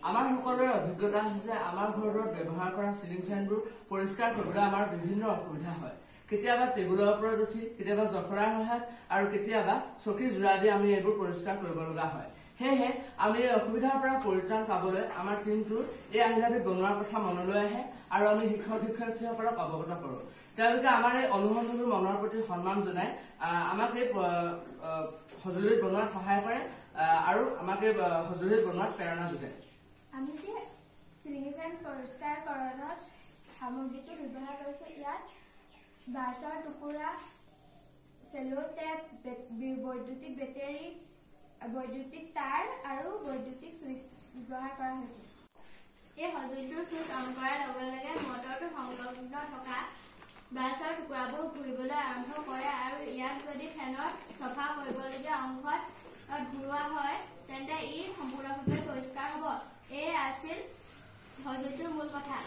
আমাৰ সকলোৰে অভিজ্ঞতা আছে যে আমাৰ ঘৰত ব্যৱহাৰ কৰা সিলিং ফেনবোৰ পৰিষ্কাৰ কৰিবলৈ আমাৰ বিভিন্ন অসুবিধা হয়। কেতিয়াবা টেবুলৰ ওপৰত উঠি, কেতিয়াবা জখলাৰ সহায়ত আৰু কেতিয়াবা চকী জোৰা দি আমি এইবোৰ পৰিষ্কাৰ কৰিব লগা হয়। সেয়েহে আমি এই অসুবিধাৰ পৰা পৰিত্ৰাণ পাবলৈ আমাৰ টিমটোৰ এই আহিলাবিধ বনোৱাৰ কথা মনলৈ আহে আৰু আমি শিক্ষক শিক্ষয়িত্ৰীসকলক অৱগত কৰোঁ। তেওঁলোকে আমাৰ এই অনুসন্ধানবোৰ মনৰ প্ৰতি সন্মান জনাই আমাক এই সঁজুলি বনোৱাত সহায় কৰে আৰু আমাক এই সঁজুলি বনোৱাত প্ৰেৰণা যোগায়। আমি যে চিলিং ফেন পৰিষ্কাৰকৰণত সামগ্ৰীটো ব্যৱহাৰ কৰিছোঁ, ইয়াত বাঁচৰ টুকুৰা, চেলো টেপ, বৈদ্যুতিক বেটাৰী, বৈদ্যুতিক তাঁৰ আৰু বৈদ্যুতিক ছুইচ ব্যৱহাৰ কৰা হৈছে। এই সঁজুলিটোৰ ছুইচ অন কৰাৰ লগে লগে মটৰটো সংলগ্ন থকা ব্ৰাছৰ টুকুৰাবোৰ ঘূৰিবলৈ আৰম্ভ কৰে আৰু ইয়াক যদি ফেনৰ চফা কৰিবলগীয়া অংশত ঘূৰোৱা হয় তেন্তে ই সম্পূৰ্ণভাৱে পৰিষ্কাৰ হ'ব। এয়ে আছিল সঁজুলিটোৰ মূল কথা।